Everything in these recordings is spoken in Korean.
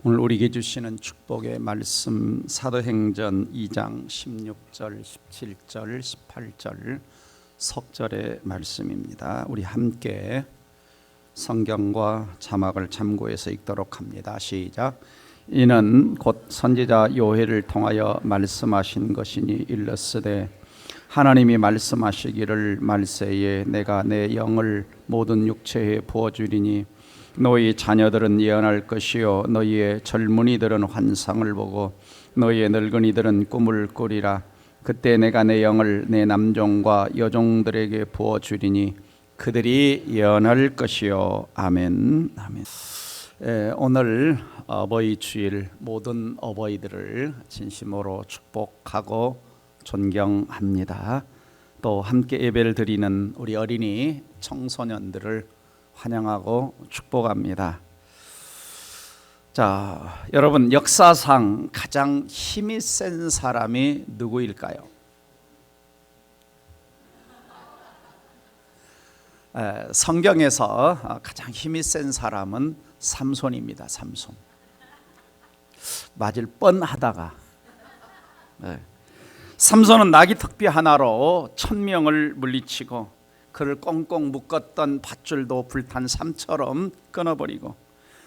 오늘 우리에게 주시는 축복의 말씀 사도행전 2장 16절, 17절, 18절 석절의 말씀입니다. 우리 함께 성경과 자막을 참고해서 읽도록 합니다. 시작. 이는 곧 선지자 요엘을 통하여 말씀하신 것이니 일렀으되 하나님이 말씀하시기를 말세에 내가 내 영을 모든 육체에 부어주리니 너희 자녀들은 예언할 것이요 너희의 젊은이들은 환상을 보고 너희의 늙은이들은 꿈을 꾸리라. 그때 내가 내 영을 내 남종과 여종들에게 부어주리니 그들이 예언할 것이요. 아멘. 아멘. 오늘 어버이 주일 모든 어버이들을 진심으로 축복하고 존경합니다. 또 함께 예배를 드리는 우리 어린이 청소년들을 환영하고 축복합니다. 자, 여러분 역사상 가장 힘이 센 사람이 누구일까요? 성경에서 가장 힘이 센 사람은 삼손입니다. 삼손. 맞을 뻔하다가 삼손은 나귀 턱비 하나로 1000명을 물리치고 그를 꽁꽁 묶었던 밧줄도 불탄 삼처럼 끊어버리고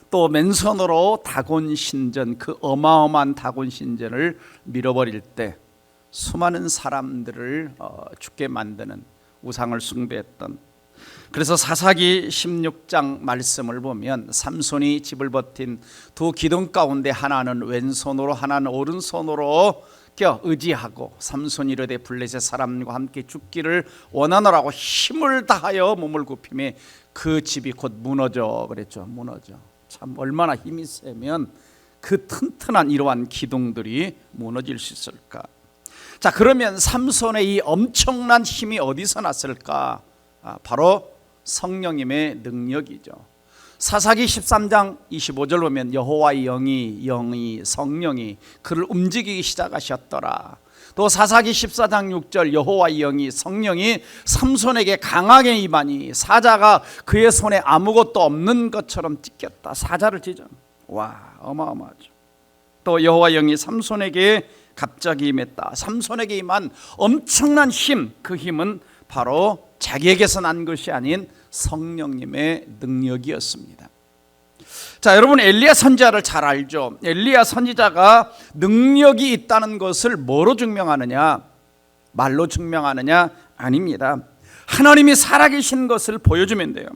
또 맨손으로 다곤 신전, 그 어마어마한 다곤 신전을 밀어버릴 때 수많은 사람들을 죽게 만드는 우상을 숭배했던, 그래서 사사기 16장 말씀을 보면 삼손이 집을 버틴 두 기둥 가운데 하나는 왼손으로 하나는 오른손으로 의지하고 삼손이 이르되 블레셋 사람과 함께 죽기를 원하노라고 힘을 다하여 몸을 굽히매 그 집이 곧 무너져 그랬죠. 무너져. 참 얼마나 힘이 세면 그 튼튼한 이러한 기둥들이 무너질 수 있을까. 자, 그러면 삼손의 이 엄청난 힘이 어디서 났을까? 바로 성령님의 능력이죠. 사사기 13장 25절 보면 여호와의 영이 성령이 그를 움직이기 시작하셨더라. 또 사사기 14장 6절 여호와의 영이 성령이 삼손에게 강하게 임하니 사자가 그의 손에 아무것도 없는 것처럼 찢겼다. 사자를 찢어. 와, 어마어마하죠. 또 여호와의 영이 삼손에게 갑자기 임했다. 삼손에게 임한 엄청난 힘, 그 힘은 바로 자기에게서 난 것이 아닌 성령님의 능력이었습니다. 자, 여러분 엘리야 선지자를 잘 알죠. 엘리야 선지자가 능력이 있다는 것을 뭐로 증명하느냐? 말로 증명하느냐? 아닙니다. 하나님이 살아계신 것을 보여주면 돼요.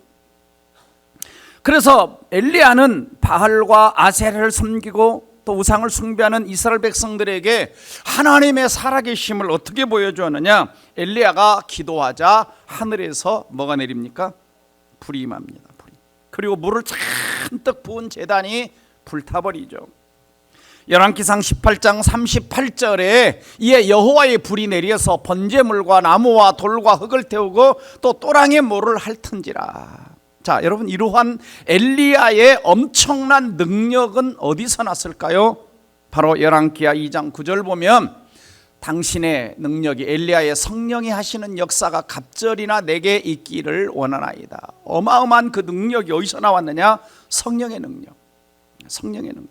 그래서 엘리야는 바알과 아세라를 섬기고 또 우상을 숭배하는 이스라엘 백성들에게 하나님의 살아계심을 어떻게 보여주었느냐? 엘리야가 기도하자 하늘에서 뭐가 내립니까? 불이 임합니다. 불이. 그리고 물을 잔뜩 부은 제단이 불타버리죠. 열왕기상 18장 38절에 이에 여호와의 불이 내려서 번제물과 나무와 돌과 흙을 태우고 또 또랑의 모를 핥은지라. 자, 여러분 이러한 엘리야의 엄청난 능력은 어디서 났을까요? 바로 열왕기하 2장 9절 보면 당신의 능력이 엘리야의 성령이 하시는 역사가 갑절이나 내게 있기를 원하나이다. 어마어마한 그 능력이 어디서 나왔느냐? 성령의 능력. 성령의 능력.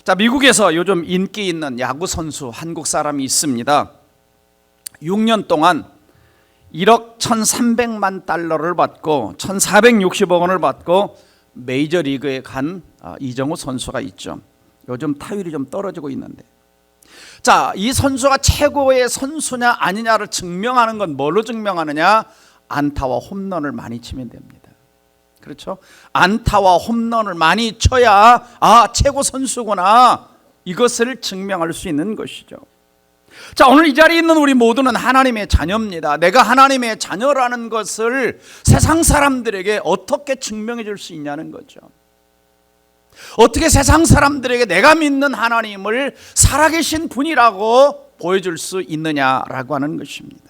자, 미국에서 요즘 인기 있는 야구 선수 한국 사람이 있습니다. 6년 동안 1억 1,300만 달러를 받고 1,460억 원을 받고 메이저리그에 간 이정우 선수가 있죠. 요즘 타율이 좀 떨어지고 있는데, 자, 이 선수가 최고의 선수냐 아니냐를 증명하는 건 뭘로 증명하느냐? 안타와 홈런을 많이 치면 됩니다. 그렇죠? 안타와 홈런을 많이 쳐야 최고 선수구나, 이것을 증명할 수 있는 것이죠. 자, 오늘 이 자리에 있는 우리 모두는 하나님의 자녀입니다. 내가 하나님의 자녀라는 것을 세상 사람들에게 어떻게 증명해 줄 수 있냐는 거죠. 어떻게 세상 사람들에게 내가 믿는 하나님을 살아계신 분이라고 보여줄 수 있느냐라고 하는 것입니다.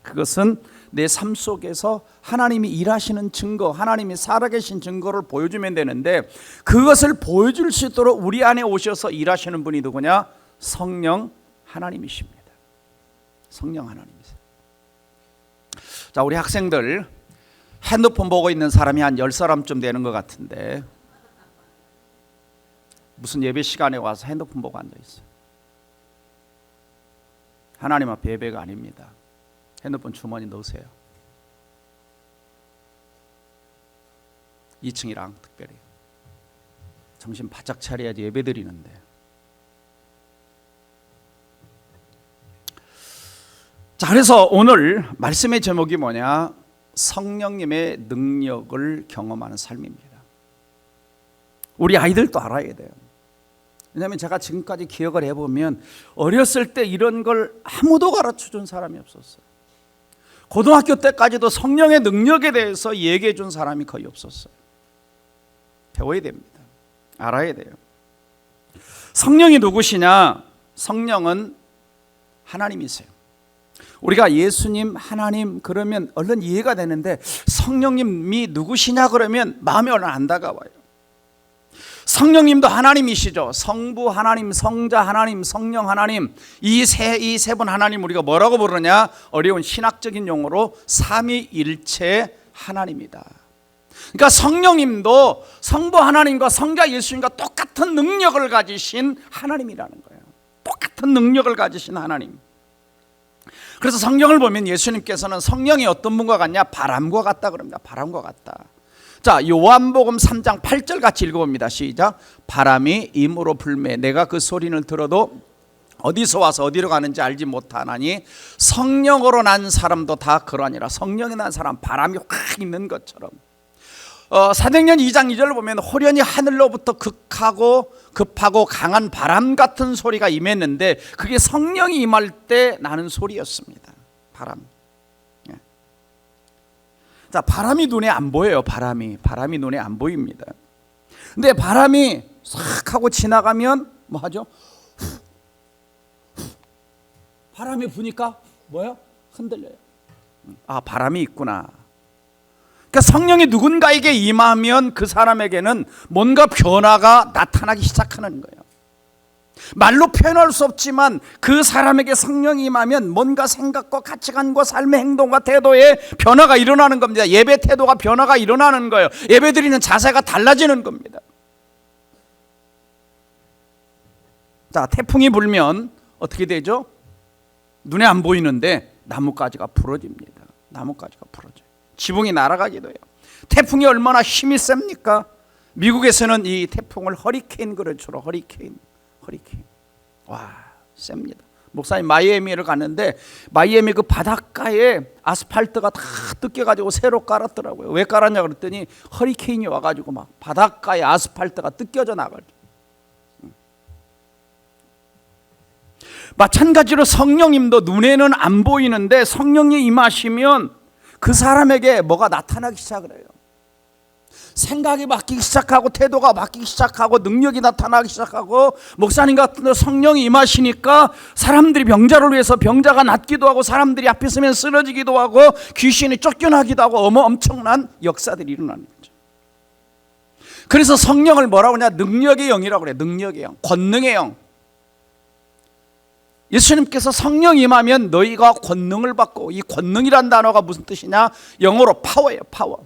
그것은 내 삶 속에서 하나님이 일하시는 증거, 하나님이 살아계신 증거를 보여주면 되는데, 그것을 보여줄 수 있도록 우리 안에 오셔서 일하시는 분이 누구냐? 성령 하나님이십니다. 성령 하나님이세요. 자, 우리 학생들 핸드폰 보고 있는 사람이 한 10사람쯤 되는 것 같은데 무슨 예배 시간에 와서 핸드폰 보고 앉아있어요. 하나님 앞에 예배가 아닙니다. 핸드폰 주머니 넣으세요. 2층이랑 특별히 정신 바짝 차려야지 예배 드리는데. 자, 그래서 오늘 말씀의 제목이 뭐냐? 성령님의 능력을 경험하는 삶입니다. 우리 아이들도 알아야 돼요. 왜냐하면 제가 지금까지 기억을 해보면 어렸을 때 이런 걸 아무도 가르쳐준 사람이 없었어요. 고등학교 때까지도 성령의 능력에 대해서 얘기해 준 사람이 거의 없었어요. 배워야 됩니다. 알아야 돼요. 성령이 누구시냐? 성령은 하나님이세요. 우리가 예수님, 하나님 그러면 얼른 이해가 되는데 성령님이 누구시냐 그러면 마음에 얼른 안 다가와요. 성령님도 하나님이시죠. 성부 하나님, 성자 하나님, 성령 하나님, 이 세 분 하나님 우리가 뭐라고 부르냐? 어려운 신학적인 용어로 삼위일체 하나님이다. 그러니까 성령님도 성부 하나님과 성자 예수님과 똑같은 능력을 가지신 하나님이라는 거예요. 똑같은 능력을 가지신 하나님. 그래서 성경을 보면 예수님께서는 성령이 어떤 분과 같냐? 바람과 같다 그럽니다. 바람과 같다. 자, 요한복음 3장 8절 같이 읽어봅니다. 시작. 바람이 임으로 불매 내가 그 소리를 들어도 어디서 와서 어디로 가는지 알지 못하나니 성령으로 난 사람도 다 그러하니라. 성령이 난 사람 바람이 확 있는 것처럼. 사도행전 2장 2절을 보면 호련히 하늘로부터 급하고 강한 바람 같은 소리가 임했는데 그게 성령이 임할 때 나는 소리였습니다. 바람. 자, 바람이 눈에 안 보여요. 바람이 눈에 안 보입니다. 근데 바람이 싹 하고 지나가면 뭐 하죠? 바람이 부니까 뭐요? 흔들려요. 아, 바람이 있구나. 그러니까 성령이 누군가에게 임하면 그 사람에게는 뭔가 변화가 나타나기 시작하는 거예요. 말로 표현할 수 없지만 그 사람에게 성령이 임하면 뭔가 생각과 가치관과 삶의 행동과 태도에 변화가 일어나는 겁니다. 예배 태도가 변화가 일어나는 거예요. 예배 드리는 자세가 달라지는 겁니다. 자, 태풍이 불면 어떻게 되죠? 눈에 안 보이는데 나뭇가지가 부러집니다. 나뭇가지가 부러져요. 지붕이 날아가기도 해요. 태풍이 얼마나 힘이 셉니까? 미국에서는 이 태풍을 허리케인 그렇죠. 허리케인. 와, 셉니다. 목사님 마이애미를 갔는데 마이애미 그 바닷가에 아스팔트가 다 뜯겨가지고 새로 깔았더라고요. 왜 깔았냐 그랬더니 허리케인이 와가지고 막 바닷가에 아스팔트가 뜯겨져 나가죠. 마찬가지로 성령님도 눈에는 안 보이는데 성령이 임하시면 그 사람에게 뭐가 나타나기 시작을 해요. 생각이 바뀌기 시작하고 태도가 바뀌기 시작하고 능력이 나타나기 시작하고 목사님 같은 성령이 임하시니까 사람들이 병자를 위해서 병자가 낫기도 하고 사람들이 앞에 서면 쓰러지기도 하고 귀신이 쫓겨나기도 하고 엄청난 역사들이 일어나는 거죠. 그래서 성령을 뭐라고 하냐? 능력의 영이라고 그래요. 능력의 영, 권능의 영. 예수님께서 성령 임하면 너희가 권능을 받고, 이 권능이란 단어가 무슨 뜻이냐? 영어로 파워예요. 파워.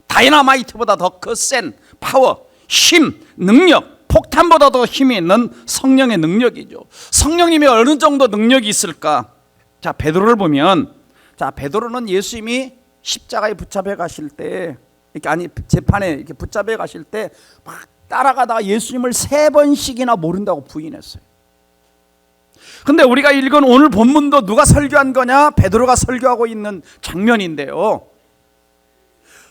다이너마이트보다 더 센 파워, 힘, 능력, 폭탄보다 더 힘이 있는 성령의 능력이죠. 성령님이 어느 정도 능력이 있을까? 자, 베드로를 보면, 자, 베드로는 예수님이 십자가에 붙잡혀 가실 때, 재판에 이렇게 붙잡혀 가실 때 막 따라가다가 예수님을 3번씩이나 모른다고 부인했어요. 근데 우리가 읽은 오늘 본문도 누가 설교한 거냐? 베드로가 설교하고 있는 장면인데요.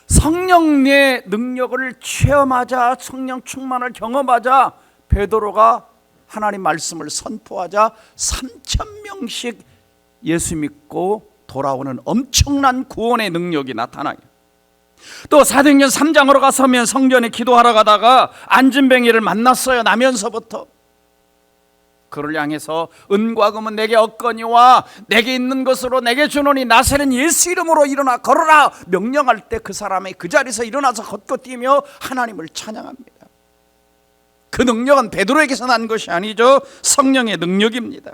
성령의 능력을 체험하자, 성령 충만을 경험하자 베드로가 하나님 말씀을 선포하자 3,000명씩 예수 믿고 돌아오는 엄청난 구원의 능력이 나타나요. 또 사도행전 3장으로 가서면 성전에 기도하러 가다가 안진뱅이를 만났어요. 나면서부터 그를 향해서 은과 금은 내게 없거니와 내게 있는 것으로 내게 주노니 나사렛 예수 이름으로 일어나 걸어라 명령할 때 그 사람이 그 자리에서 일어나서 걷고 뛰며 하나님을 찬양합니다. 그 능력은 베드로에게서 난 것이 아니죠. 성령의 능력입니다.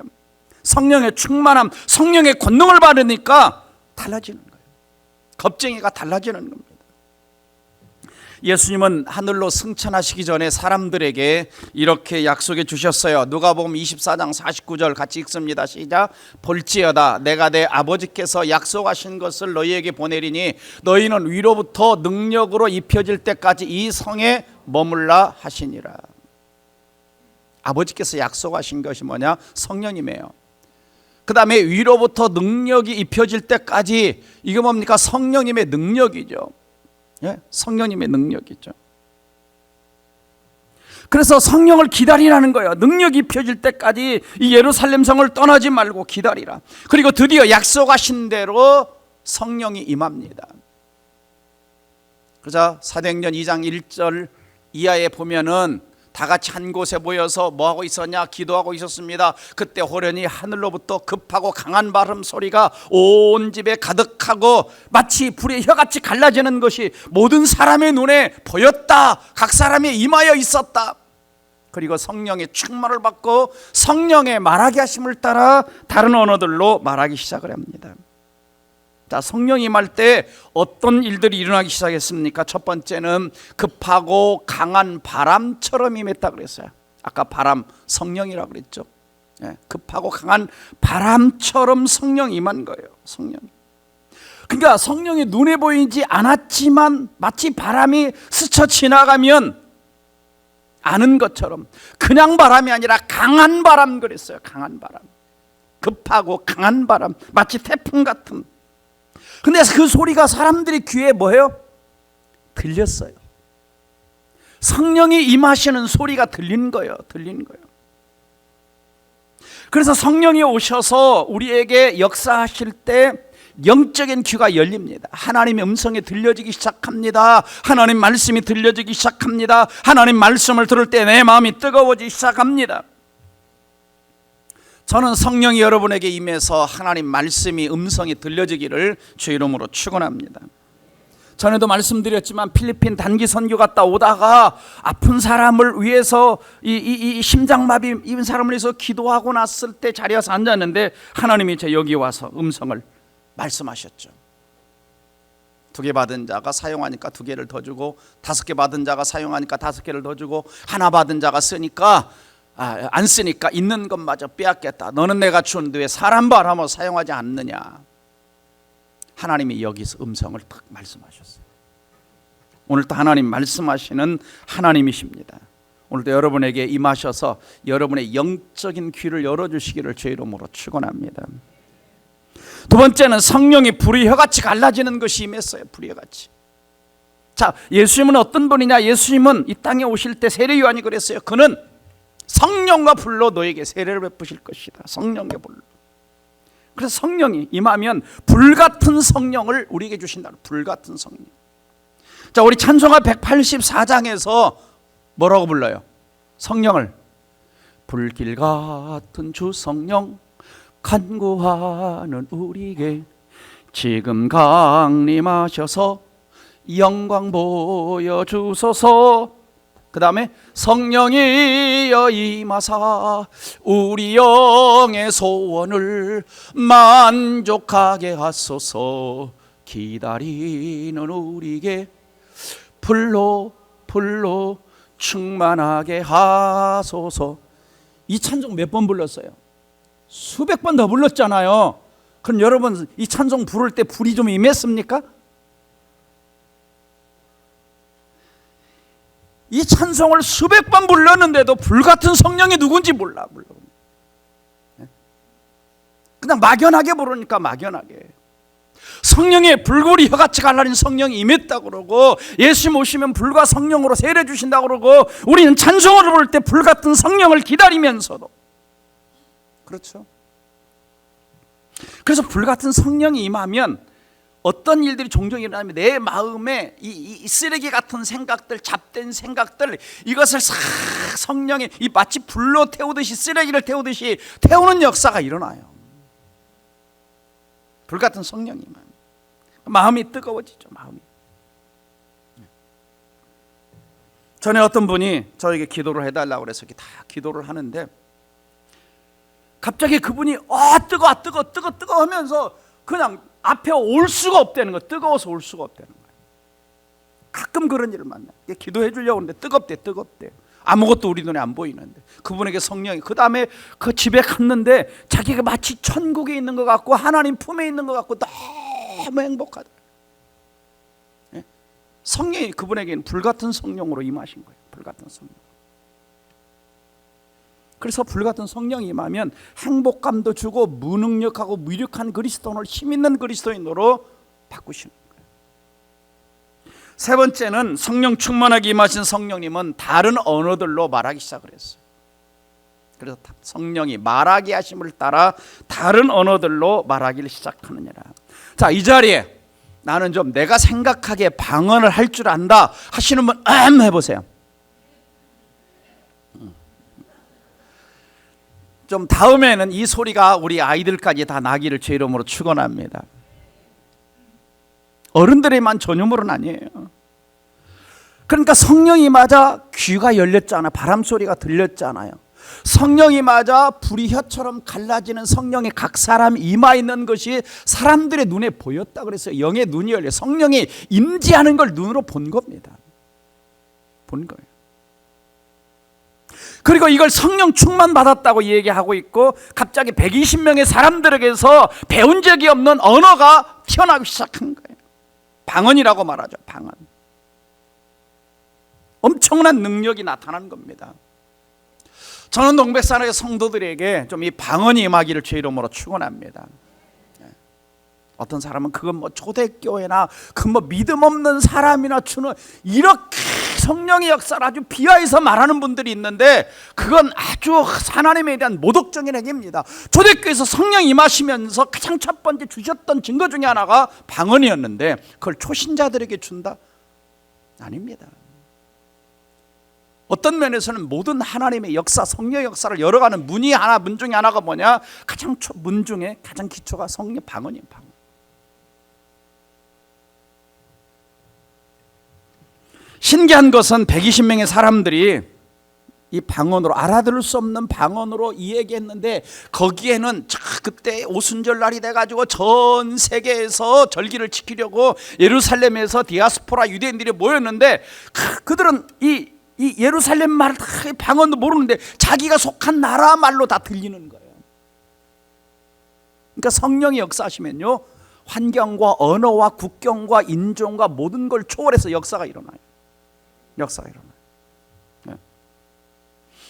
성령의 충만함, 성령의 권능을 받으니까 달라지는 거예요. 겁쟁이가 달라지는 겁니다. 예수님은 하늘로 승천하시기 전에 사람들에게 이렇게 약속해 주셨어요. 누가복음 24장 49절 같이 읽습니다. 시작. 볼지어다 내가 내 아버지께서 약속하신 것을 너희에게 보내리니 너희는 위로부터 능력으로 입혀질 때까지 이 성에 머물라 하시니라. 아버지께서 약속하신 것이 뭐냐? 성령님이에요. 그 다음에 위로부터 능력이 입혀질 때까지, 이게 뭡니까? 성령님의 능력이죠. 예? 성령님의 능력이죠. 그래서 성령을 기다리라는 거예요. 능력이 입혀질 때까지 이 예루살렘 성을 떠나지 말고 기다리라. 그리고 드디어 약속하신 대로 성령이 임합니다. 그래서 사도행전 2장 1절 이하에 보면은 다 같이 한 곳에 모여서 뭐하고 있었냐? 기도하고 있었습니다. 그때 호련히 하늘로부터 급하고 강한 발음 소리가 온 집에 가득하고 마치 불의 혀같이 갈라지는 것이 모든 사람의 눈에 보였다. 각 사람이 임하여 있었다. 그리고 성령의 충만을 받고 성령의 말하게 하심을 따라 다른 언어들로 말하기 시작을 합니다. 자, 성령이 임할 때 어떤 일들이 일어나기 시작했습니까? 첫 번째는 급하고 강한 바람처럼 임했다 그랬어요. 아까 바람, 성령이라고 그랬죠. 예, 급하고 강한 바람처럼 성령이 임한 거예요. 성령. 그러니까 성령이 눈에 보이지 않았지만 마치 바람이 스쳐 지나가면 아는 것처럼, 그냥 바람이 아니라 강한 바람 그랬어요. 강한 바람. 급하고 강한 바람, 마치 태풍 같은. 근데 그 소리가 사람들이 귀에 뭐예요? 들렸어요. 성령이 임하시는 소리가 들린 거예요. 들린 거예요. 그래서 성령이 오셔서 우리에게 역사하실 때 영적인 귀가 열립니다. 하나님의 음성이 들려지기 시작합니다. 하나님 말씀이 들려지기 시작합니다. 하나님 말씀을 들을 때 내 마음이 뜨거워지기 시작합니다. 저는 성령이 여러분에게 임해서 하나님 말씀이 음성이 들려지기를 주 이름으로 축원합니다. 전에도 말씀드렸지만 필리핀 단기 선교 갔다 오다가 아픈 사람을 위해서 이 심장마비 입은 사람을 위해서 기도하고 났을 때 자리에 와서 앉았는데 하나님이 제 여기 와서 음성을 말씀하셨죠. 2개 받은 자가 사용하니까 2개를 더 주고, 5개 받은 자가 사용하니까 5개를 더 주고, 하나 받은 자가 쓰니까 안 쓰니까 있는 것마저 빼앗겠다. 너는 내가 주는데 왜 사람 바라며 사용하지 않느냐. 하나님이 여기서 음성을 딱 말씀하셨어요. 오늘도 하나님 말씀하시는 하나님이십니다. 오늘도 여러분에게 임하셔서 여러분의 영적인 귀를 열어주시기를 제 이름으로 축원합니다. 두 번째는 성령이 불의 혀같이 갈라지는 것이 임했어요. 불의 혀같이. 자, 예수님은 어떤 분이냐? 예수님은 이 땅에 오실 때 세례 요한이 그랬어요. 그는 성령과 불로 너에게 세례를 베푸실 것이다. 성령의 불로. 그래서 성령이 임하면 불같은 성령을 우리에게 주신다. 불같은 성령. 자, 우리 찬송가 184장에서 뭐라고 불러요? 성령을 불길 같은 주 성령 간구하는 우리에게 지금 강림하셔서 영광 보여주소서. 그 다음에 성령이여 임하사 우리 영의 소원을 만족하게 하소서. 기다리는 우리에게 불로 충만하게 하소서. 이 찬송 몇 번 불렀어요? 수백 번 더 불렀잖아요. 그럼 여러분 이 찬송 부를 때 불이 좀 임했습니까? 이 찬송을 수백 번 불렀는데도 불같은 성령이 누군지 몰라. 그냥 막연하게 부르니까 막연하게. 성령의 불굴이 혀같이 갈라진 성령이 임했다고 그러고, 예수님 오시면 불과 성령으로 세례 주신다고 그러고, 우리는 찬송을 부를 때 불같은 성령을 기다리면서도, 그렇죠. 그래서 불같은 성령이 임하면 어떤 일들이 종종 일어나면 내 마음에 이 쓰레기 같은 생각들, 잡된 생각들, 이것을 싹 성령이 마치 불로 태우듯이, 쓰레기를 태우듯이 태우는 역사가 일어나요. 불같은 성령이 임하면 마음이 뜨거워지죠. 마음이. 전에 어떤 분이 저에게 기도를 해달라고 그래서 다 기도를 하는데 갑자기 그분이 뜨거 하면서 그냥 앞에 올 수가 없다는 거. 뜨거워서 올 수가 없다는 거예요. 가끔 그런 일을 만나요. 기도해 주려고 하는데 뜨겁대. 아무것도 우리 눈에 안 보이는데 그분에게 성령이, 그 다음에 그 집에 갔는데 자기가 마치 천국에 있는 것 같고 하나님 품에 있는 것 같고 너무 행복하다. 성령이 그분에게는 불같은 성령으로 임하신 거예요. 불같은 성령. 그래서 불같은 성령이 임하면 행복감도 주고 무능력하고 무력한 그리스도인을 힘있는 그리스도인으로 바꾸시는 거예요. 세 번째는 성령 충만하게 임하신 성령님은 다른 언어들로 말하기 시작을 했어요. 그래서 성령이 말하게 하심을 따라 다른 언어들로 말하기를 시작하느니라. 자, 이 자리에 나는 좀 내가 생각하기에 방언을 할 줄 안다 하시는 분 해보세요. 좀 다음에는 이 소리가 우리 아이들까지 다 나기를 제 이름으로 축원합니다. 어른들에만 전유물은 아니에요. 그러니까 성령이 맞아 귀가 열렸잖아요. 바람 소리가 들렸잖아요. 성령이 맞아 불이 혀처럼 갈라지는 성령의 각 사람 임하 있는 것이 사람들의 눈에 보였다 그랬어요. 영의 눈이 열려 성령이 임재하는 걸 눈으로 본 겁니다. 본 거예요. 그리고 이걸 성령 충만 받았다고 얘기하고 있고 갑자기 120명의 사람들에게서 배운 적이 없는 언어가 튀어나오기 시작한 거예요. 방언이라고 말하죠. 방언. 엄청난 능력이 나타난 겁니다. 저는 농백산의 성도들에게 좀 이 방언이 임하기를 제 이름으로 축원합니다. 어떤 사람은 그건 뭐 초대교회나 그 뭐 믿음 없는 사람이나 주는 이렇게 성령의 역사를 아주 비하해서 말하는 분들이 있는데 그건 아주 하나님에 대한 모독적인 행위입니다. 초대교회에서 성령이 임하시면서 가장 첫 번째 주셨던 증거 중에 하나가 방언이었는데 그걸 초신자들에게 준다? 아닙니다. 어떤 면에서는 모든 하나님의 역사, 성령의 역사를 열어가는 문 중에 하나가 뭐냐? 가장 문 중에 가장 기초가 성령 방언이에요. 방언. 신기한 것은 120명의 사람들이 이 방언으로 알아들을 수 없는 방언으로 이 얘기했는데 거기에는 그때 오순절 날이 돼가지고 전 세계에서 절기를 지키려고 예루살렘에서 디아스포라 유대인들이 모였는데 그들은 이 예루살렘 말 방언도 모르는데 자기가 속한 나라 말로 다 들리는 거예요. 그러니까 성령이 역사하시면요 환경과 언어와 국경과 인종과 모든 걸 초월해서 역사가 일어나요. 역사가 일어나요. 네.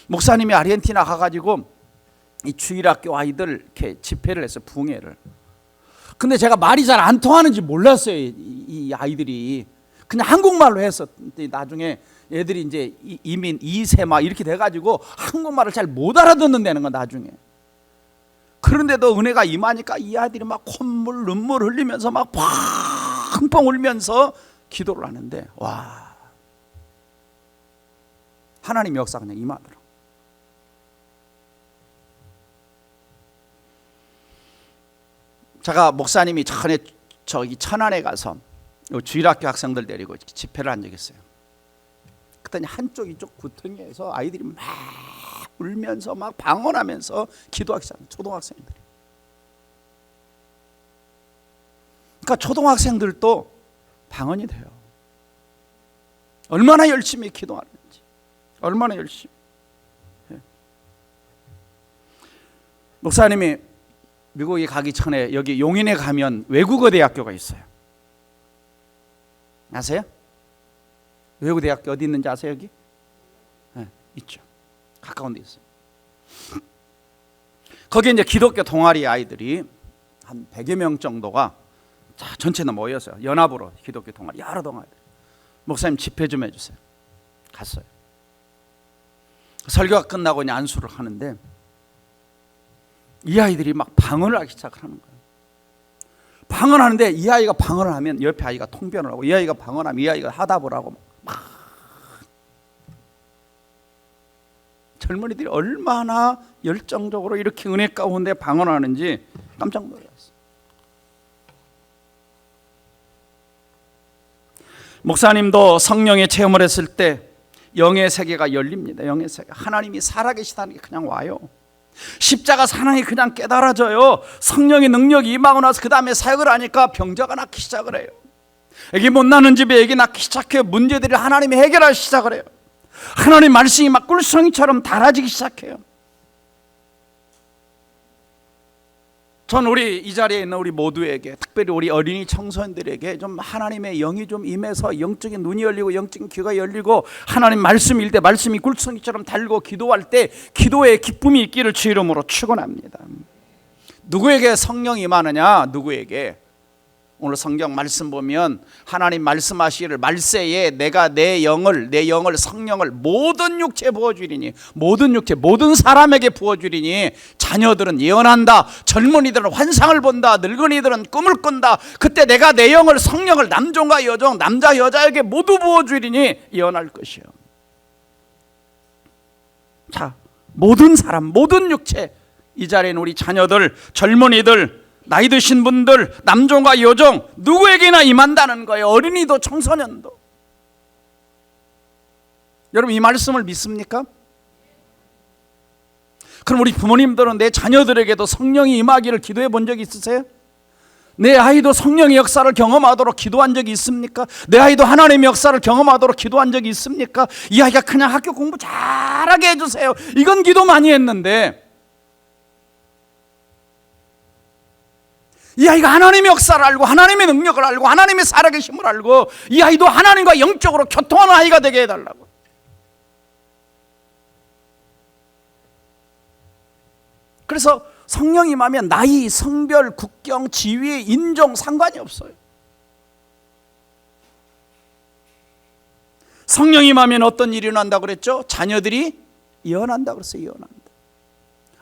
목사님이 아르헨티나 가가지고 이 주일학교 아이들 이렇게 집회를 했어요. 부흥회를. 근데 제가 말이 잘 안 통하는지 몰랐어요. 이 아이들이 그냥 한국말로 했어. 나중에 애들이 이제 이민 2세 막 이렇게 돼가지고 한국말을 잘 못 알아듣는다는 거 나중에. 그런데도 은혜가 임하니까 이 아이들이 막 콧물 눈물 흘리면서 막 펑펑 울면서 기도를 하는데 와 하나님의 역사가 그냥 임하더라고요. 제가 목사님이 전에 저기 천안에 가서 주일학교 학생들 데리고 집회를 한 적이 있어요. 그랬더니 한쪽 이쪽 구덩이에서 아이들이 막 울면서 막 방언하면서 기도하기 시작해요. 초등학생들이. 그러니까 초등학생들도 방언이 돼요. 얼마나 열심히 기도하는지, 얼마나 열심히. 목사님이 미국에 가기 전에 여기 용인에 가면 외국어 대학교가 있어요. 아세요? 외국 대학교 어디 있는지 아세요? 여기? 네, 있죠. 가까운 데 있어요. 거기에 이제 기독교 동아리 아이들이 한 100여 명 정도가 전체는 모였어요. 연합으로 기독교 동아리 여러 동아리. 목사님 집회 좀 해주세요. 갔어요. 설교가 끝나고 이제 안수를 하는데 이 아이들이 막 방언을 하기 시작하는 거예요. 방언하는데 이 아이가 방언을 하면 옆에 아이가 통변을 하고 이 아이가 방언하면 이 아이가 화답을 하고 막 젊은이들이 얼마나 열정적으로 이렇게 은혜 가운데 방언하는지 깜짝 놀랐어요. 목사님도 성령의 체험을 했을 때 영의 세계가 열립니다. 영의 세계. 하나님이 살아계시다는 게 그냥 와요. 십자가 사랑이 그냥 깨달아져요. 성령의 능력이 임하고 나서 그 다음에 사역을 하니까 병자가 낫기 시작을 해요. 애기 못 낳는 집에 애기 낳기 시작해요. 문제들을 하나님이 해결하기 시작을 해요. 하나님 말씀이 막 꿀성이처럼 달아지기 시작해요. 전 우리 이 자리에 있는 우리 모두에게, 특별히 우리 어린이 청소년들에게 좀 하나님의 영이 좀 임해서 영적인 눈이 열리고 영적인 귀가 열리고 하나님 말씀 읽을 때 말씀이 꿀성이처럼 달고 기도할 때 기도의 기쁨이 있기를 주 이름으로 축원합니다. 누구에게 성령이 임하느냐? 누구에게? 오늘 성경 말씀 보면 하나님 말씀하시기를 말세에 내가 내 영을 성령을 모든 육체에 부어주리니, 모든 육체 모든 사람에게 부어주리니 자녀들은 예언한다, 젊은이들은 환상을 본다, 늙은이들은 꿈을 꾼다. 그때 내가 내 영을 성령을 남종과 여종 남자 여자에게 모두 부어주리니 예언할 것이요. 자, 모든 사람 모든 육체, 이 자리에는 우리 자녀들, 젊은이들, 나이 드신 분들, 남종과 여종 누구에게나 임한다는 거예요. 어린이도 청소년도. 여러분 이 말씀을 믿습니까? 그럼 우리 부모님들은 내 자녀들에게도 성령이 임하기를 기도해 본 적이 있으세요? 내 아이도 성령의 역사를 경험하도록 기도한 적이 있습니까? 내 아이도 하나님의 역사를 경험하도록 기도한 적이 있습니까? 이 아이가 그냥 학교 공부 잘하게 해주세요. 이건 기도 많이 했는데 이 아이가 하나님의 역사를 알고 하나님의 능력을 알고 하나님의 살아계심을 알고 이 아이도 하나님과 영적으로 교통하는 아이가 되게 해달라고. 그래서 성령이 임하면 나이, 성별, 국경, 지위, 인종 상관이 없어요. 성령이 임하면 어떤 일이 일어난다고 그랬죠? 자녀들이 예언한다고 그랬어요. 예언한다.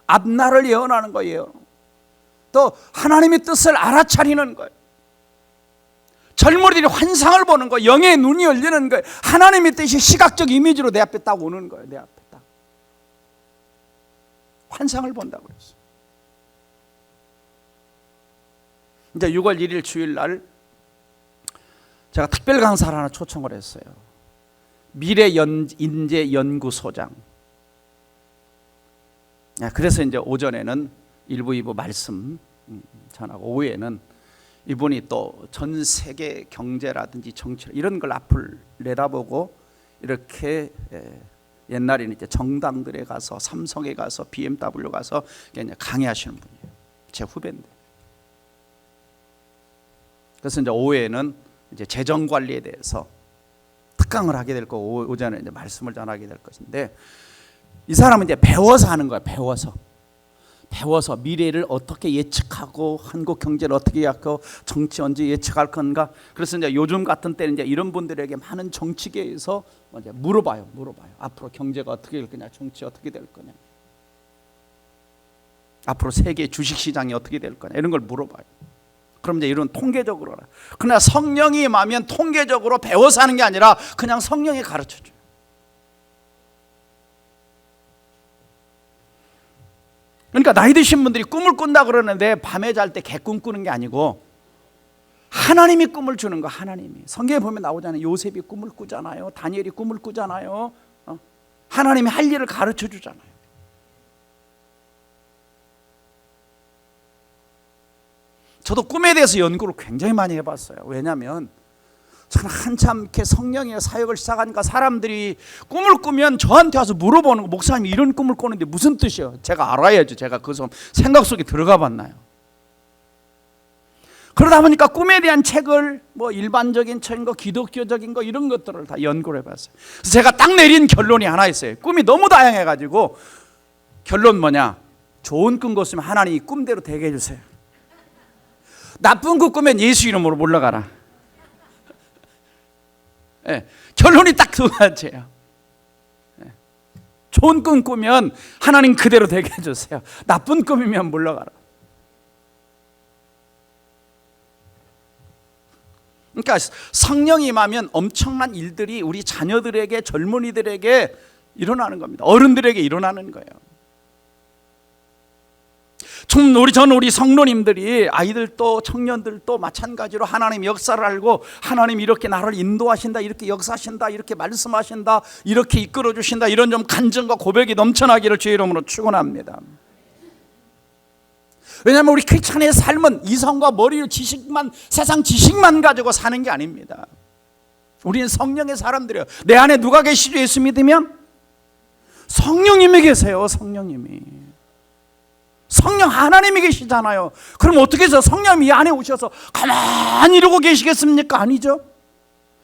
앞날을 예언하는 거예요. 또 하나님의 뜻을 알아차리는 거예요. 젊은이들이 환상을 보는 거예요. 영의 눈이 열리는 거예요. 하나님의 뜻이 시각적 이미지로 내 앞에 딱 오는 거예요. 내 앞에 딱 환상을 본다고 그랬어요. 이제 6월 1일 주일날 제가 특별 강사를 하나 초청을 했어요. 미래인재연구소장. 그래서 이제 오전에는 1부, 2부 말씀 전하고 오후에는 이분이 또 전 세계 경제라든지 정치 이런 걸 앞을 내다보고 이렇게 옛날에는 이제 정당들에 가서 삼성에 가서 BMW 가서 강의하시는 분이에요. 제 후배인데. 그래서 이제 오후에는 이제 재정 관리에 대해서 특강을 하게 될 거고 오전에 이제 말씀을 전하게 될 것인데 이 사람은 이제 배워서 하는 거예요. 배워서 미래를 어떻게 예측하고 한국 경제를 어떻게 하고 정치 언제 예측할 건가. 그래서 이제 요즘 같은 때는 이제 이런 분들에게 많은 정치계에서 이제 물어봐요. 앞으로 경제가 어떻게 될 거냐, 정치 어떻게 될 거냐, 앞으로 세계 주식시장이 어떻게 될 거냐 이런 걸 물어봐요. 그럼 이제 이런 통계적으로. 그러나 성령이 임하면 통계적으로 배워서 하는 게 아니라 그냥 성령이 가르쳐줘요. 그러니까 나이 드신 분들이 꿈을 꾼다 그러는데 밤에 잘 때 개꿈 꾸는 게 아니고 하나님이 꿈을 주는 거. 하나님이 성경에 보면 나오잖아요. 요셉이 꿈을 꾸잖아요. 다니엘이 꿈을 꾸잖아요. 하나님이 할 일을 가르쳐 주잖아요. 저도 꿈에 대해서 연구를 굉장히 많이 해봤어요. 왜냐하면 저는 한참 이렇게 성령의 사역을 시작하니까 사람들이 꿈을 꾸면 저한테 와서 물어보는 거. 목사님 이런 꿈을 꾸는데 무슨 뜻이에요? 제가 알아야죠. 제가 그 생각 속에 들어가 봤나요? 그러다 보니까 꿈에 대한 책을 뭐 일반적인 책인 거, 기독교적인 거 이런 것들을 다 연구를 해봤어요. 그래서 제가 딱 내린 결론이 하나 있어요. 꿈이 너무 다양해가지고 결론 뭐냐? 좋은 꿈 꿨으면 하나님이 꿈대로 되게 해주세요. 나쁜 꿈 꾸면 예수 이름으로 물러가라. 네, 결론이 딱 두 가지예요. 네, 좋은 꿈 꾸면 하나님 그대로 되게 해주세요. 나쁜 꿈이면 물러가라. 그러니까 성령이 임하면 엄청난 일들이 우리 자녀들에게, 젊은이들에게 일어나는 겁니다. 어른들에게 일어나는 거예요. 저는 우리 성도님들이, 아이들도 청년들도 마찬가지로 하나님 역사를 알고 하나님 이렇게 나를 인도하신다, 이렇게 역사하신다, 이렇게 말씀하신다, 이렇게 이끌어 주신다, 이런 좀 간증과 고백이 넘쳐나기를 주의 이름으로 축원합니다. 왜냐하면 우리 크리스찬의 삶은 이성과 머리를 지식만, 세상 지식만 가지고 사는 게 아닙니다. 우리는 성령의 사람들이에요. 내 안에 누가 계시죠? 예수 믿으면 성령님이 계세요. 성령님이. 성령 하나님이 계시잖아요. 그럼 어떻게 해서 성령이 이 안에 오셔서 가만히 이러고 계시겠습니까? 아니죠.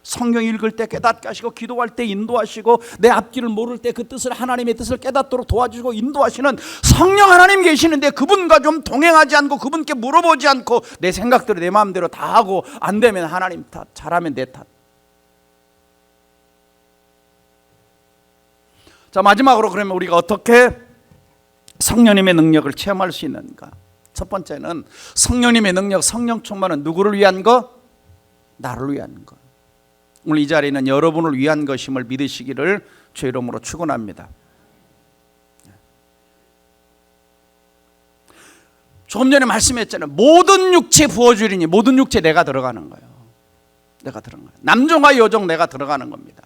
성경 읽을 때 깨닫게 하시고, 기도할 때 인도하시고, 내 앞길을 모를 때 그 뜻을, 하나님의 뜻을 깨닫도록 도와주시고 인도하시는 성령 하나님 계시는데, 그분과 좀 동행하지 않고, 그분께 물어보지 않고 내 생각대로 내 마음대로 다 하고, 안 되면 하나님 탓, 잘하면 내 탓. 자, 마지막으로 그러면 우리가 어떻게 성령님의 능력을 체험할 수 있는가? 첫 번째는 성령님의 능력, 성령 충만은 누구를 위한 것? 나를 위한 것. 오늘 이 자리는 여러분을 위한 것임을 믿으시기를 주 이름으로 축원합니다. 조금 전에 말씀했잖아요. 모든 육체 부어주리니, 모든 육체 내가 들어가는 거예요. 내가 들어가는 거예요. 남종과 여종 내가 들어가는 겁니다.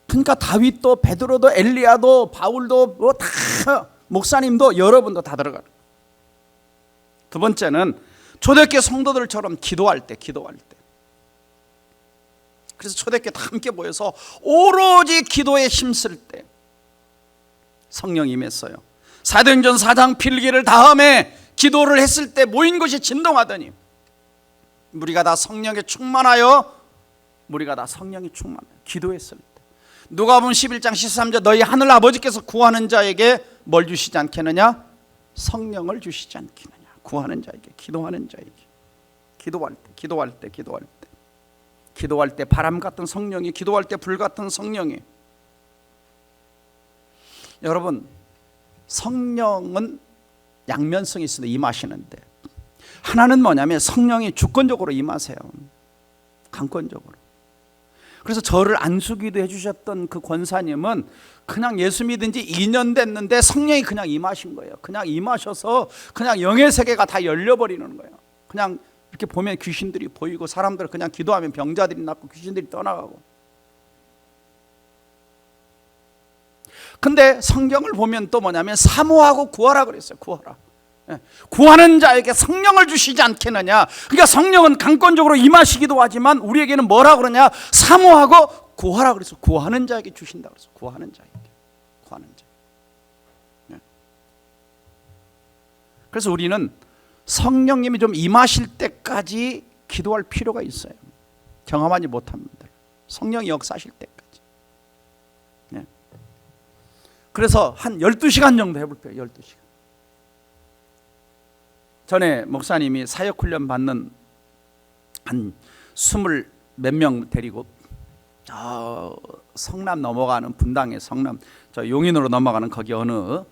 그러니까 다윗도, 베드로도, 엘리야도, 바울도, 뭐 다, 목사님도, 여러분도 다 들어가는 거예요. 두 번째는 초대교회 성도들처럼 기도할 때. 그래서 초대교회 다 함께 모여서 오로지 기도에 힘쓸 때 성령이 임했어요. 사도행전 4장 필기를 다음에 기도를 했을 때 모인 것이 진동하더니 우리가 다 성령에 충만하여, 기도했을 때. 누가복음 11장 13절 너희 하늘 아버지께서 구하는 자에게 뭘 주시지 않겠느냐? 성령을 주시지 않겠느냐? 구하는 자에게, 기도하는 자에게. 기도할 때 바람 같은 성령이, 기도할 때 불 같은 성령이. 여러분, 성령은 양면성이 있어도 임하시는데, 하나는 뭐냐면 성령이 주권적으로 임하세요. 강권적으로. 그래서 저를 안수기도 해주셨던 그 권사님은 그냥 예수 믿은 지 2년 됐는데 성령이 그냥 임하신 거예요. 그냥 임하셔서 그냥 영의 세계가 다 열려버리는 거예요. 그냥 이렇게 보면 귀신들이 보이고, 사람들 그냥 기도하면 병자들이 낫고 귀신들이 떠나가고. 근데 성경을 보면 또 뭐냐면 사모하고 구하라 그랬어요. 구하는 자에게 성령을 주시지 않겠느냐. 그러니까 성령은 강권적으로 임하시기도 하지만 우리에게는 뭐라 그러냐? 사모하고 구하라 그랬어요. 구하는 자에게 주신다 그랬어요. 구하는 자에게. 그래서 우리는 성령님이 좀 임하실 때까지 기도할 필요가 있어요. 경험하지 못합니다. 성령이 역사하실 때까지. 그래서 한 12시간 정도 해볼게요. 12시간. 전에 목사님이 사역훈련 받는 한 20 몇 명 데리고 성남 넘어가는, 분당의 성남, 저 용인으로 넘어가는 거기 어느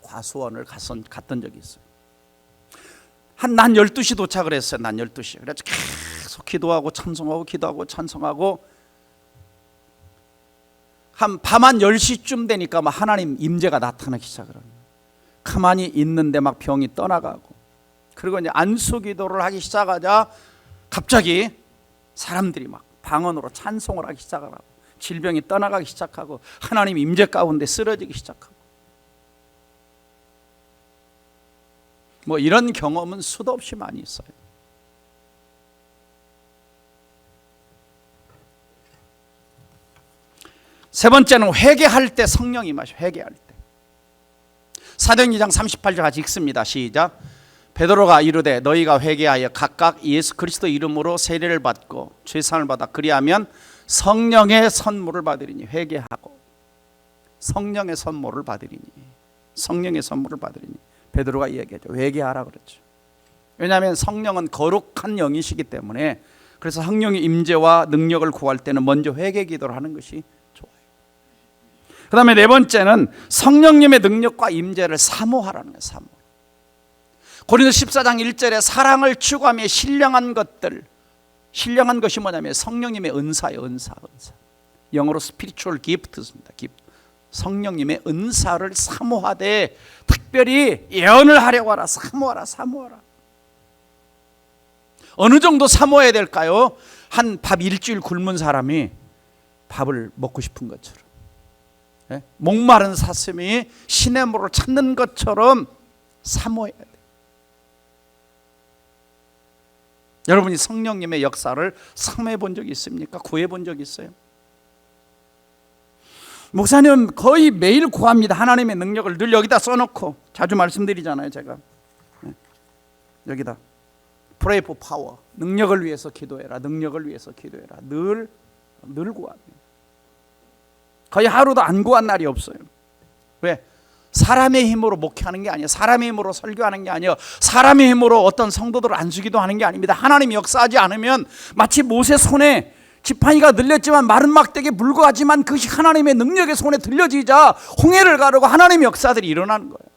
과수원을 갔던 적이 있어요. 난 12시 도착을 했어요. 난 12시. 그래서 계속 기도하고 찬송하고 한 밤 한 10시쯤 되니까 막 하나님 임재가 나타나기 시작을 합니다. 가만히 있는데 막 병이 떠나가고, 그리고 이제 안수기도를 하기 시작하자 갑자기 사람들이 막 방언으로 찬송을 하기 시작을 하고, 질병이 떠나가기 시작하고, 하나님 임재 가운데 쓰러지기 시작하고. 뭐 이런 경험은 수도 없이 많이 있어요. 세 번째는 회개할 때 성령이 임하셔. 회개할 때. 사도행전 2장 38절 같이 읽습니다. 시작. 베드로가 이르되 너희가 회개하여 각각 예수 그리스도 이름으로 세례를 받고 죄사함을 받아 그리하면 성령의 선물을 받으리니. 회개하고 성령의 선물을 받으리니. 베드로가 이야기하죠. 회개하라 그랬죠. 왜냐하면 성령은 거룩한 영이시기 때문에, 그래서 성령의 임재와 능력을 구할 때는 먼저 회개 기도를 하는 것이 좋아요. 그 다음에 네 번째는 성령님의 능력과 임재를 사모하라는 거예요. 사모. 고린도서 14장 1절에 사랑을 추구하며 신령한 것이 뭐냐면 성령님의 은사예요. 은사. 영어로 spiritual gift입니다. 성령님의 은사를 사모하되, 특별히 예언을 하려고 하라. 사모하라. 어느 정도 사모해야 될까요? 한 밥 일주일 굶은 사람이 밥을 먹고 싶은 것처럼. 목마른 사슴이 시냇물을 찾는 것처럼 사모해야 돼. 여러분이 성령님의 역사를 상매해 본 적이 있습니까? 구해 본 적이 있어요? 목사님 거의 매일 구합니다. 하나님의 능력을 늘 여기다 써놓고 자주 말씀드리잖아요. 제가 여기다 Pray for power, 능력을 위해서 기도해라. 능력을 위해서 기도해라. 늘 구합니다. 거의 하루도 안 구한 날이 없어요. 왜? 사람의 힘으로 목회하는 게 아니에요. 사람의 힘으로 설교하는 게 아니에요. 사람의 힘으로 어떤 성도들을 안수기도 하는 게 아닙니다. 하나님이 역사하지 않으면 마치 모세 손에 지팡이가 들렸지만 마른 막대기에 불과하지만 그것이 하나님의 능력의 손에 들려지자 홍해를 가르고 하나님의 역사들이 일어나는 거예요.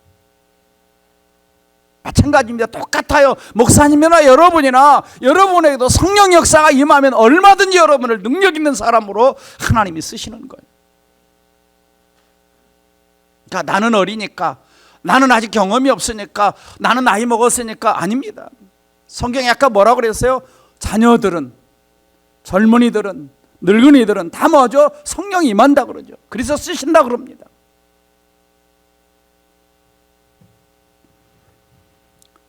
마찬가지입니다. 똑같아요. 목사님이나 여러분에게도 성령 역사가 임하면 얼마든지 여러분을 능력 있는 사람으로 하나님이 쓰시는 거예요. 그러니까 나는 어리니까, 나는 아직 경험이 없으니까, 나는 나이 먹었으니까 아닙니다. 성경에 아까 뭐라고 그랬어요? 자녀들은, 젊은이들은, 늙은이들은 다 뭐죠? 성령이 임한다 그러죠. 그래서 쓰신다 그럽니다.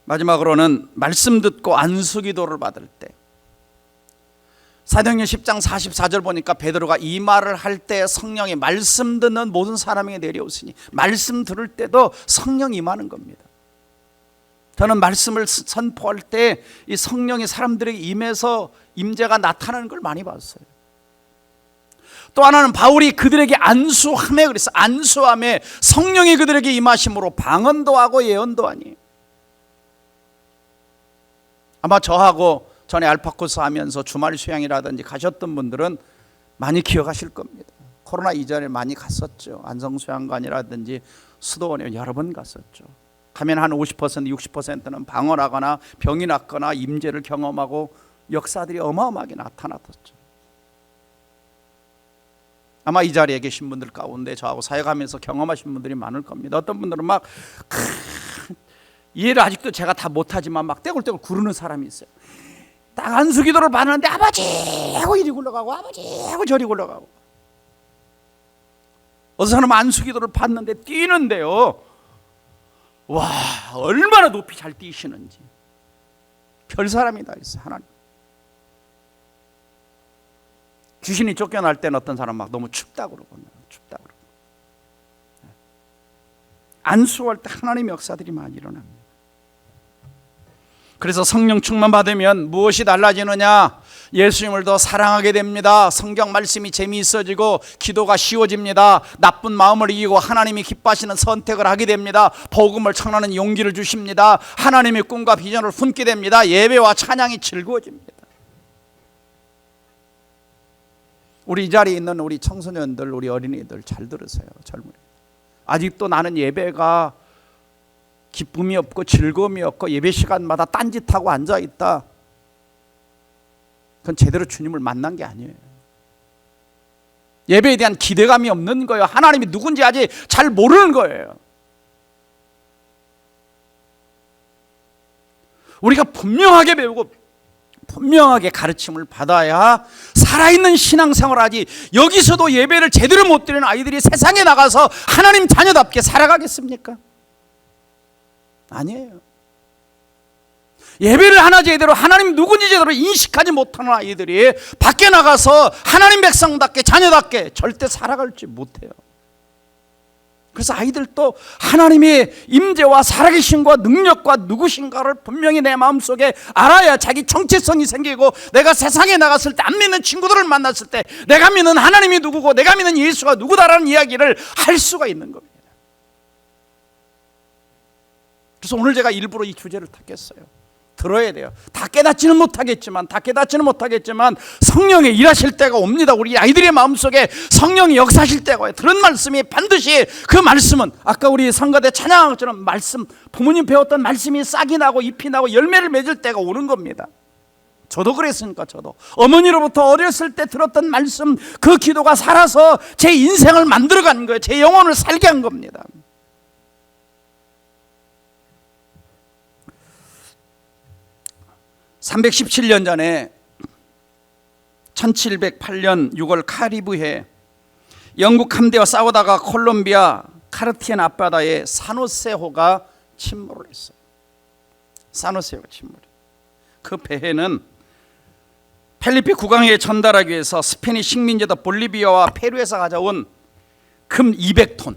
마지막으로는 말씀 듣고 안수기도를 받을 때, 사도행전 10장 44절 보니까 베드로가 이 말을 할 때 성령이 말씀 듣는 모든 사람에게 내려오시니, 말씀 들을 때도 성령이 임하는 겁니다. 저는 말씀을 선포할 때 이 성령이 사람들에게 임해서 임재가 나타나는 걸 많이 봤어요. 또 하나는 바울이 그들에게 안수함에 그랬어요. 안수함에 성령이 그들에게 임하심으로 방언도 하고 예언도 하니. 아마 저하고 전에 알파코스 하면서 주말 수양이라든지 가셨던 분들은 많이 기억하실 겁니다. 코로나 이전에 많이 갔었죠. 안성수양관이라든지 수도원에 여러 번 갔었죠. 가면 한 50%, 60%는 방언하거나 병이 낫거나 임재를 경험하고 역사들이 어마어마하게 나타났었죠. 아마 이 자리에 계신 분들 가운데 저하고 사역하면서 경험하신 분들이 많을 겁니다. 어떤 분들은 막 이해를 아직도 제가 다 못하지만 막 떼굴떼굴 구르는 사람이 있어요. 딱 안수기도를 받는데 아버지 하고 이리 굴러가고 아버지 하고 저리 굴러가고. 어떤 사람은 안수기도를 받는데 뛰는데요, 와 얼마나 높이 잘 뛰시는지. 별 사람이 다 있어요. 하나님. 귀신이 쫓겨날 때는 어떤 사람 막 너무 춥다고 그러고 춥다고 그러고. 안수할 때 하나님의 역사들이 많이 일어납니다. 그래서 성령 충만 받으면 무엇이 달라지느냐? 예수님을 더 사랑하게 됩니다. 성경 말씀이 재미있어지고 기도가 쉬워집니다. 나쁜 마음을 이기고 하나님이 기뻐하시는 선택을 하게 됩니다. 복음을 전하는 용기를 주십니다. 하나님의 꿈과 비전을 품게 됩니다. 예배와 찬양이 즐거워집니다. 우리 이 자리에 있는 우리 청소년들, 우리 어린이들 잘 들으세요. 젊은이. 아직도 나는 예배가 기쁨이 없고 즐거움이 없고 예배 시간마다 딴짓하고 앉아있다. 그건 제대로 주님을 만난 게 아니에요. 예배에 대한 기대감이 없는 거예요. 하나님이 누군지 아직 잘 모르는 거예요. 우리가 분명하게 배우고 분명하게 가르침을 받아야 살아있는 신앙생활을 하지, 여기서도 예배를 제대로 못 드리는 아이들이 세상에 나가서 하나님 자녀답게 살아가겠습니까? 아니에요. 예배를 하나 제대로, 하나님 누군지 제대로 인식하지 못하는 아이들이 밖에 나가서 하나님 백성답게 자녀답게 절대 살아갈지 못해요. 그래서 아이들도 하나님의 임재와 살아계신과 능력과 누구신가를 분명히 내 마음속에 알아야 자기 정체성이 생기고, 내가 세상에 나갔을 때 안 믿는 친구들을 만났을 때 내가 믿는 하나님이 누구고 내가 믿는 예수가 누구다라는 이야기를 할 수가 있는 겁니다. 그래서 오늘 제가 일부러 이 주제를 택했어요. 들어야 돼요. 다 깨닫지는 못하겠지만 성령의 일하실 때가 옵니다. 우리 아이들의 마음속에 성령이 역사하실 때가 와요. 들은 말씀이 반드시, 그 말씀은 아까 우리 성가대 찬양처럼 말씀, 부모님 배웠던 말씀이 싹이 나고 잎이 나고 열매를 맺을 때가 오는 겁니다. 저도 그랬으니까. 저도 어머니로부터 어렸을 때 들었던 말씀, 그 기도가 살아서 제 인생을 만들어간 거예요. 제 영혼을 살게 한 겁니다. 317년 전에 1708년 6월 카리브해 영국 함대와 싸우다가 콜롬비아 카르티엔 앞바다에 산호세호가 침몰을 했어요. 산호세호가 침몰. 그 배에는 펠리페 국왕에게 전달하기 위해서 스페인 식민지다 볼리비아와 페루에서 가져온 금 200톤,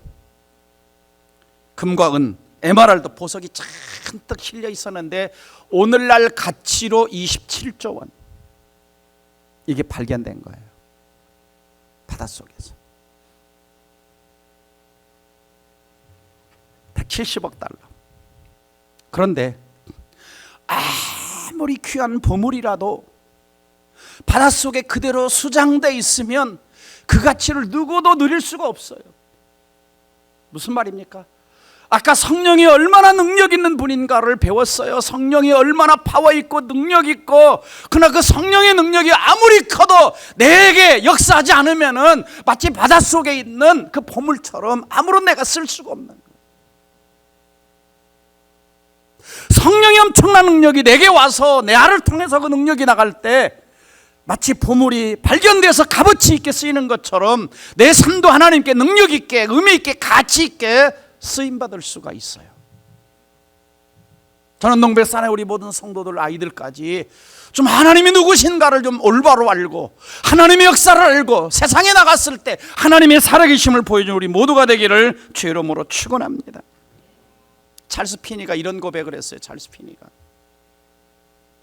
금과 은, 에메랄드, 보석이 잔뜩 실려 있었는데 오늘날 가치로 27조 원, 이게 발견된 거예요. 바닷속에서. 다 70억 달러. 그런데 아무리 귀한 보물이라도 바닷속에 그대로 수장돼 있으면 그 가치를 누구도 누릴 수가 없어요. 무슨 말입니까? 아까 성령이 얼마나 능력 있는 분인가를 배웠어요. 성령이 얼마나 파워 있고 능력 있고, 그러나 그 성령의 능력이 아무리 커도 내게 역사하지 않으면은 마치 바닷속에 있는 그 보물처럼 아무런 내가 쓸 수가 없는 거예요. 성령의 엄청난 능력이 내게 와서 내 알을 통해서 그 능력이 나갈 때 마치 보물이 발견돼서 값어치 있게 쓰이는 것처럼 내 삶도 하나님께 능력 있게, 의미 있게, 가치 있게 쓰임받을 수가 있어요. 저는 농백산에 우리 모든 성도들, 아이들까지 좀 하나님이 누구신가를 좀 올바로 알고 하나님의 역사를 알고 세상에 나갔을 때 하나님의 살아계심을 보여주는 우리 모두가 되기를 주의 이름으로 축원합니다. 찰스 피니가 이런 고백을 했어요. 찰스 피니가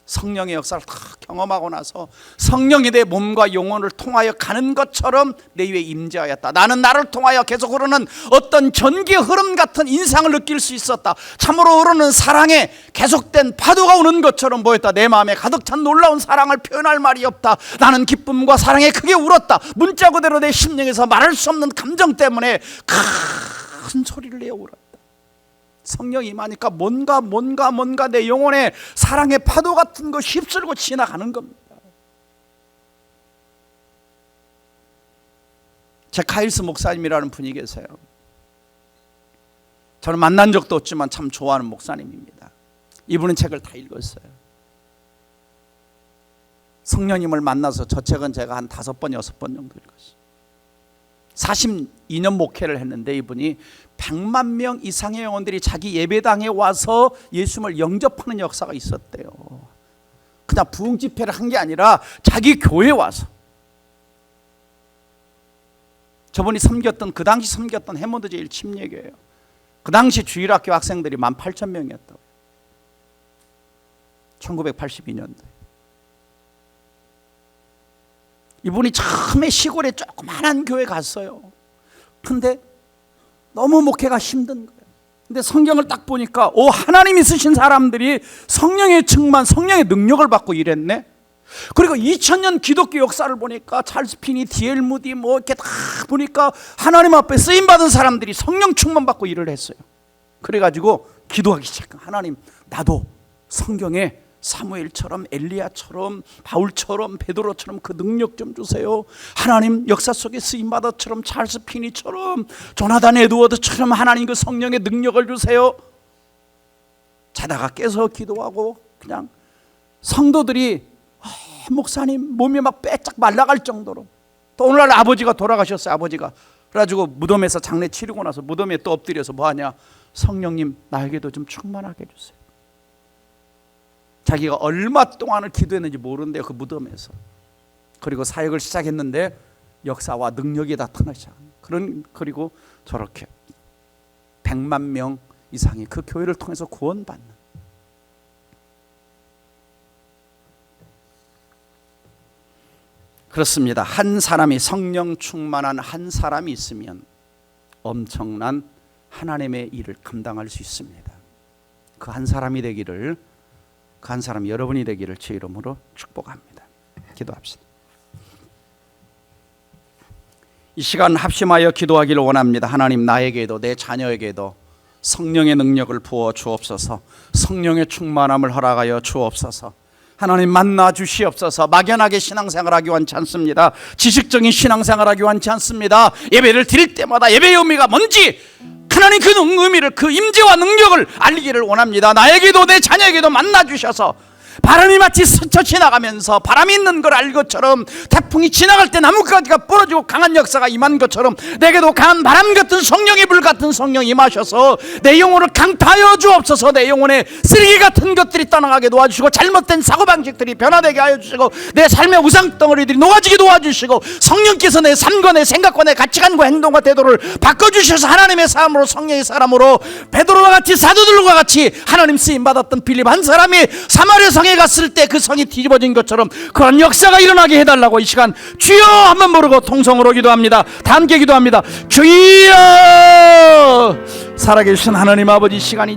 성령의 역사를 다 경험하고 나서 성령이 내 몸과 영혼을 통하여 가는 것처럼 내 위에 임재하였다. 나는 나를 통하여 계속 흐르는 어떤 전기의 흐름 같은 인상을 느낄 수 있었다. 참으로 흐르는 사랑에 계속된 파도가 오는 것처럼 보였다. 내 마음에 가득 찬 놀라운 사랑을 표현할 말이 없다. 나는 기쁨과 사랑에 크게 울었다. 문자 그대로 내 심령에서 말할 수 없는 감정 때문에 큰 소리를 내어 울었다. 성령이 임하니까 뭔가 내 영혼에 사랑의 파도 같은 거 휩쓸고 지나가는 겁니다. 제 카일스 목사님이라는 분이 계세요. 저는 만난 적도 없지만 참 좋아하는 목사님입니다. 이분은 책을 다 읽었어요. 성령님을 만나서 저 책은 제가 한 5번, 6번 정도 읽었어요. 42년 목회를 했는데 이분이 100만 명 이상의 영혼들이 자기 예배당에 와서 예수님을 영접하는 역사가 있었대요. 그냥 부흥 집회를 한 게 아니라 자기 교회에 와서. 저분이 섬겼던, 그 당시 섬겼던 해몬드 제일 침례교회예요. 그 당시 주일학교 학생들이 18,000명이었다고. 1982년도에. 이분이 처음에 시골에 조그만한 교회 갔어요. 근데 너무 목회가 힘든 거예요. 근데 성경을 딱 보니까 하나님이 쓰신 사람들이 성령의 충만, 성령의 능력을 받고 일했네. 그리고 2000년 기독교 역사를 보니까 찰스 피니, D.L. 무디 뭐 이렇게 다 보니까 하나님 앞에 쓰임받은 사람들이 성령 충만 받고 일을 했어요. 그래가지고 기도하기 시작한, 하나님 나도 성경에 사무엘처럼, 엘리야처럼, 바울처럼, 베드로처럼 그 능력 좀 주세요. 하나님 역사 속에 쓰임받아처럼, 찰스 피니처럼, 조나단 에드워드처럼 하나님 그 성령의 능력을 주세요. 자다가 깨서 기도하고, 그냥 성도들이 목사님 몸이 막 빼짝 말라갈 정도로. 또 오늘날 아버지가 돌아가셨어요. 아버지가. 그래가지고 무덤에서 장례 치르고 나서 무덤에 또 엎드려서 뭐하냐, 성령님 나에게도 좀 충만하게 해주세요. 자기가 얼마 동안을 기도했는지 모르는데요, 그 무덤에서. 그리고 사역을 시작했는데 역사와 능력이 나타나지 않은, 그리고 저렇게 100만 명 이상이 그 교회를 통해서 구원받는. 그렇습니다. 한 사람이, 성령 충만한 한 사람이 있으면 엄청난 하나님의 일을 감당할 수 있습니다. 그 한 사람이 되기를, 그 한 사람 여러분이 되기를 제 이름으로 축복합니다. 기도합시다. 이 시간 합심하여 기도하기를 원합니다. 하나님, 나에게도 내 자녀에게도 성령의 능력을 부어 주옵소서. 성령의 충만함을 허락하여 주옵소서. 하나님 만나 주시옵소서. 막연하게 신앙생활하기 원치 않습니다. 지식적인 신앙생활하기 원치 않습니다. 예배를 드릴 때마다 예배의 의미가 뭔지 하나님 그 의미를, 그 임재와 능력을 알리기를 원합니다. 나에게도 내 자녀에게도 만나 주셔서 바람이 마치 스쳐 지나가면서 바람이 있는 걸 알 것처럼, 태풍이 지나갈 때 나뭇가지가 부러지고 강한 역사가 임한 것처럼, 내게도 강한 바람 같은 성령의 불 같은 성령이 임하셔서 내 영혼을 강타하여 주옵소서. 내 영혼에 쓰레기 같은 것들이 떠나가게 도와주시고, 잘못된 사고방식들이 변화되게 하여 주시고, 내 삶의 우상덩어리들이 녹아지게 도와주시고, 성령께서 내 삶과 내 생각과 내 가치관과 행동과 태도를 바꿔주셔서 하나님의 사람으로, 성령의 사람으로, 베드로와 같이, 사도들과 같이 하나님 쓰임받았던 빌립 한 사람이 사마리아 성에 갔을 때 그 성이 뒤집어진 것처럼 그런 역사가 일어나게 해달라고 이 시간 주여 한번 부르고 통성으로 기도합니다. 다 함께 기도합니다. 주여! 살아계신 하나님 아버지, 시간이